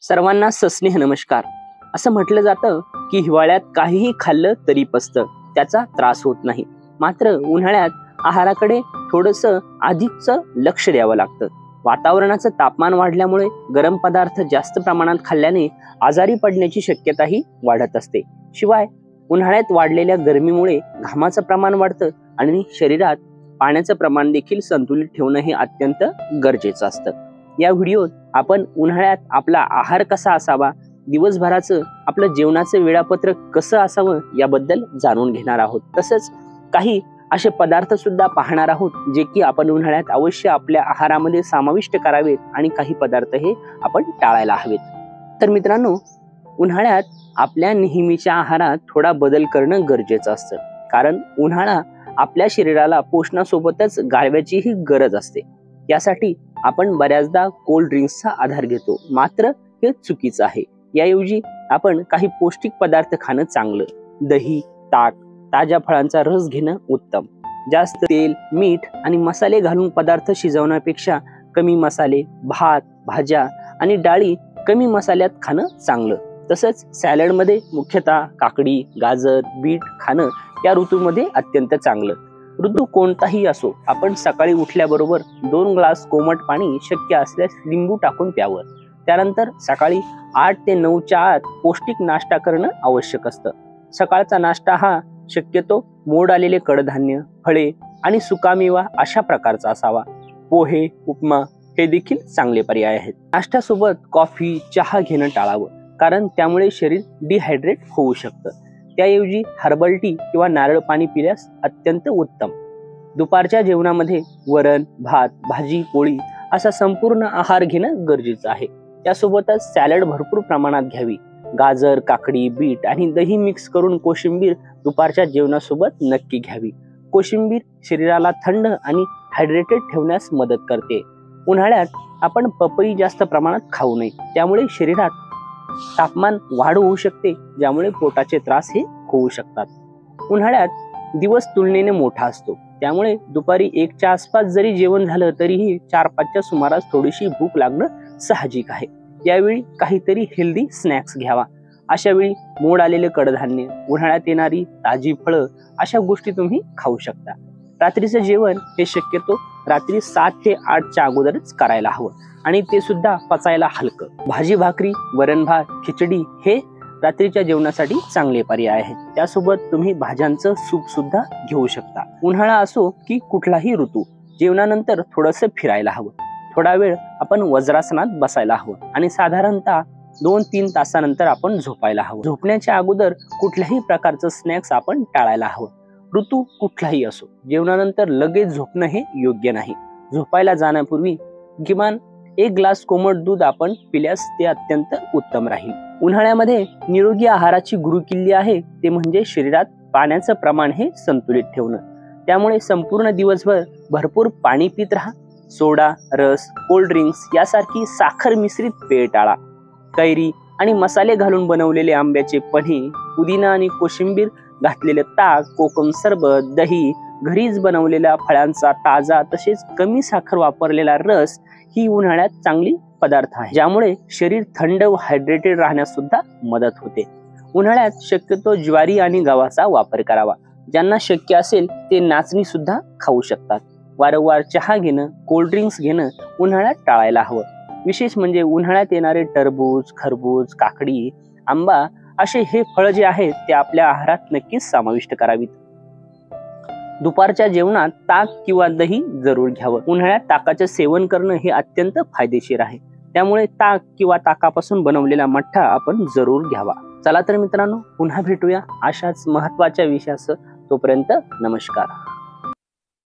सर्वांना सस्नेह नमस्कार। असं म्हटलं जातं की हिवाळ्यात काहीही खाल्लं तरी पचतं, त्याचा त्रास होत नाही। मात्र उन्हाळ्यात आहाराकडे थोडंसं अधिकच लक्ष द्यावं लागतं। वातावरणाचं तापमान वाढल्यामुळे गरम पदार्थ जास्त प्रमाणात खाल्ल्याने आजारी पडण्याची शक्यताही वाढत असते। शिवाय उन्हाळ्यात वाढलेल्या गरमीमुळे घामाचं प्रमाण वाढतं आणि शरीरात पाण्याचं प्रमाण देखील संतुलित ठेवणं हे अत्यंत गरजेचं असतं। या व्हिडिओत आपण उन्हाळ्यात आपला आहार कसा असावा, दिवसभराचं आपलं जेवणाचं वेळापत्रक कसं असावं याबद्दल जाणून घेणार आहोत। तसंच काही असे पदार्थ सुद्धा पाहणार आहोत जे की आपण उन्हाळ्यात अवश्य आपल्या आहारामध्ये समाविष्ट करावेत आणि काही पदार्थ हे आपण टाळायला हवेत। तर मित्रांनो, उन्हाळ्यात आपल्या नेहमीच्या आहारात थोडा बदल करणं गरजेचं असतं, कारण उन्हाळा आपल्या शरीराला पोषणासोबतच गारव्याचीही गरज असते। यासाठी आपण बऱ्याचदा कोल्ड ड्रिंक्सचा आधार घेतो, मात्र हे चुकीचं आहे। याऐवजी आपण काही पौष्टिक पदार्थ खाणं चांगलं। दही, ताक, ताज्या फळांचा रस घेणं उत्तम। जास्त तेल, मीठ आणि मसाले घालून पदार्थ शिजवण्यापेक्षा कमी मसाले, भात, भाज्या आणि डाळी कमी मसाल्यात खाणं चांगलं। तसंच सॅलड मध्ये मुख्यतः काकडी, गाजर, बीट खाणं या ऋतूमध्ये अत्यंत चांगलं। ऋतू कोणताही असो, आपण सकाळी उठल्याबरोबर 2 ग्लास कोमट पाणी शक्य असल्यास लिंबू टाकून प्यावं। त्यानंतर सकाळी 8 ते 9च्या आत पौष्टिक नाश्ता करणं आवश्यक असतं। सकाळचा नाश्ता हा शक्यतो मोड आलेले कडधान्य, फळे आणि सुकामेवा अशा प्रकारचा असावा। पोहे, उपमा हे देखील चांगले पर्याय आहेत। नाश्त्यासोबत कॉफी, चहा घेणं टाळावं, कारण त्यामुळे शरीर डिहायड्रेट होऊ शकतं। त्याऐवजी हर्बल टी किंवा नारळ पाणी पिल्यास अत्यंत उत्तम। दुपारच्या जेवणामध्ये वरण, भात, भाजी, पोळी असा संपूर्ण आहार घेणं गरजेचं आहे। त्यासोबतच सॅलड भरपूर प्रमाणात घ्यावी। गाजर, काकडी, बीट आणि दही मिक्स करून कोशिंबीर दुपारच्या जेवणासोबत नक्की घ्यावी। कोशिंबीर शरीराला थंड आणि हायड्रेटेड ठेवण्यास मदत करते। उन्हाळ्यात आपण पपई जास्त प्रमाणात खाऊ नये, त्यामुळे शरीरात तापमान वाढ होऊ शकते, ज्यामुळे पोटाचे त्रास हे होऊ शकतात। उन्हाळ्यात दिवस तुलनेने मोठा असतो, त्यामुळे दुपारी 1च्या आसपास जरी जेवण झालं तरीही 4-5च्या सुमारास थोडीशी भूक लागणं साहजिक आहे। यावेळी काहीतरी हेल्दी स्नॅक्स घ्यावा। अशा वेळी मोड आलेले कडधान्य, उन्हाळ्यात येणारी ताजी फळं अशा गोष्टी तुम्ही खाऊ शकता। रात्रीचं जेवण हे शक्यतो रात्री 7 ते 8च्या अगोदरच करायला हवं आणि ते सुद्धा पचायला हलकं। भाजी, भाकरी, वरण भात, खिचडी हे रात्रीच्या जेवणासाठी चांगले पर्याय आहेत। त्यासोबत तुम्ही भाज्यांचं सूप सुद्धा घेऊ शकता। उन्हाळा असो की कुठलाही ऋतू, जेवणानंतर थोडंसं फिरायला हवं। थोडा वेळ आपण वज्रासनात बसायला हवं आणि साधारणतः 2-3 तासानंतर आपण झोपायला हवं। झोपण्याच्या अगोदर कुठल्याही प्रकारचं स्नॅक्स आपण टाळायला हवं। ऋतू कुठलाही असो, जेवणानंतर लगेच झोपणं हे योग्य नाही। झोपायला जाण्यापूर्वी किमान 1 ग्लास कोमट दूध आपण पिल्यास ते अत्यंत उत्तम राहील। उन्हाळ्यामध्ये निरोगी आहाराची गुरुकिल्ली आहे ते म्हणजे शरीरात पाण्याचं प्रमाण हे संतुलित ठेवणं। त्यामुळे संपूर्ण दिवसभर भरपूर पाणी पित राहा। सोडा, रस, कोल्ड ड्रिंक्स यासारखी साखर मिश्रित पेय टाळा। कैरी आणि मसाले घालून बनवलेले आंब्याचे पन्हे, पुदिना आणि कोशिंबीर घातलेले ताक, कोकम सरबत, दही, घरीच बनवलेल्या फळांचा ताजा तसेच कमी साखर वापरलेला रस ही उन्हाळ्यात चांगली पदार्थ आहे, ज्यामुळे शरीर थंड व हायड्रेटेड राहण्यास सुद्धा मदत होते। उन्हाळ्यात शक्यतो ज्वारी आणि गव्हाचा वापर करावा। ज्यांना शक्य असेल ते नाचणी सुद्धा खाऊ शकतात। वारंवार चहा घेणं, कोल्ड ड्रिंक्स घेणं उन्हाळ्यात टाळायला हवं। विशेष म्हणजे उन्हाळ्यात येणारे टरबूज, खरबूज, काकडी, आंबा असे हे फळ जे आहेत ते आपल्या आहारात नक्कीच समाविष्ट करावीत। दुपारच्या जेवणात ताक किंवा दही जरूर घ्यावं। उन्हाळ्यात ताकाचं सेवन करणं हे अत्यंत फायदेशीर आहे, त्यामुळे ताक किंवा ताकापासून बनवलेला मठ्ठा आपण जरूर घ्यावा। चला तर मित्रांनो, पुन्हा भेटूया अशाच महत्त्वाच्या विषयासह। तोपर्यंत नमस्कार।